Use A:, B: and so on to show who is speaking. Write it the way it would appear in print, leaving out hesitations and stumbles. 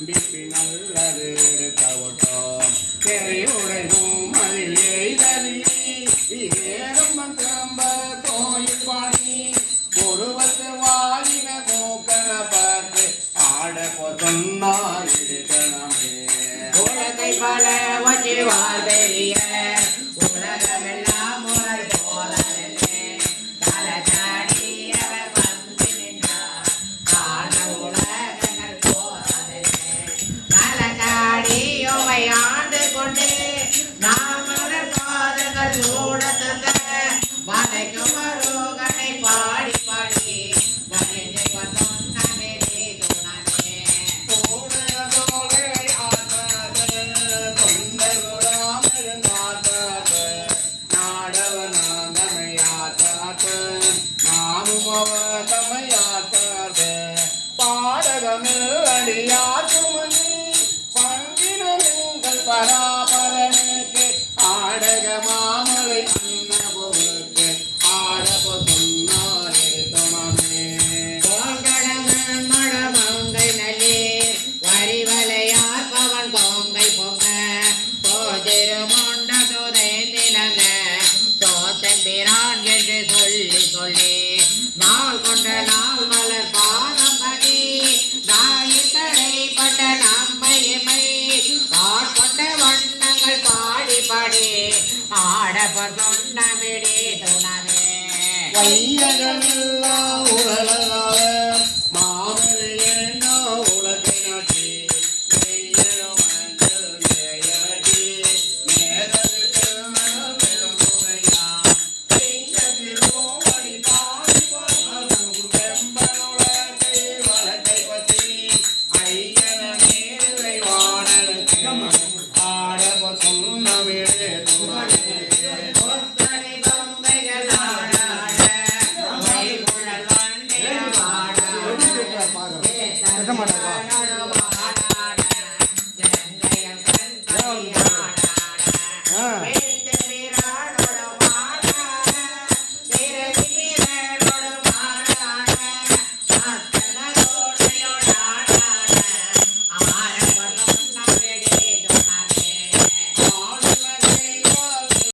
A: கண்டிப்பி நல்லது எடுத்தவட்டோம் பெரியுடைவும் அதில் எய்தறி ஏறும் திரும்ப கோயில் பாணி ஒருவத்து வாழின மூக்கன பார்த்து ஆட சொன்னார் இருக்கணமே உலகை பல வச்சு வாழ்வெறிய உலகமெல்லாம் முறை போதலே தலகாடி அவர் வந்து நின்றார் காண உலகங்கள் போதலே தலகாடி யோவை ஆண்டு கொண்டு நாம் மலர் பாதங்கள் சூட தந்த மலைக்கும் மருகனை பாடி பாடி மகிழ்ந்து கொண்டே துணமே பராபரனுக்கு ஆடக மாமலை அன்னபுருக்கு ஆடபு சொன்னாரே துணமே மடமங்கை நல்லீர் வரிவலையார் பவன் பொங்கை பொங்க போதிருமொண்ட துதை நிலங்க தோத்தம்பிரான் என்று சொல்லி சொல்லி நாள் கொண்ட நாள் மலர் பாதம் படி நாயில் தடைப்பட்ட நம்மையமை ஆட்கொண்ட வண்ணங்கள் பாடி பாடி ஆடப்பர் சொன்னமிடே துணமே வையகமில்லா உலகா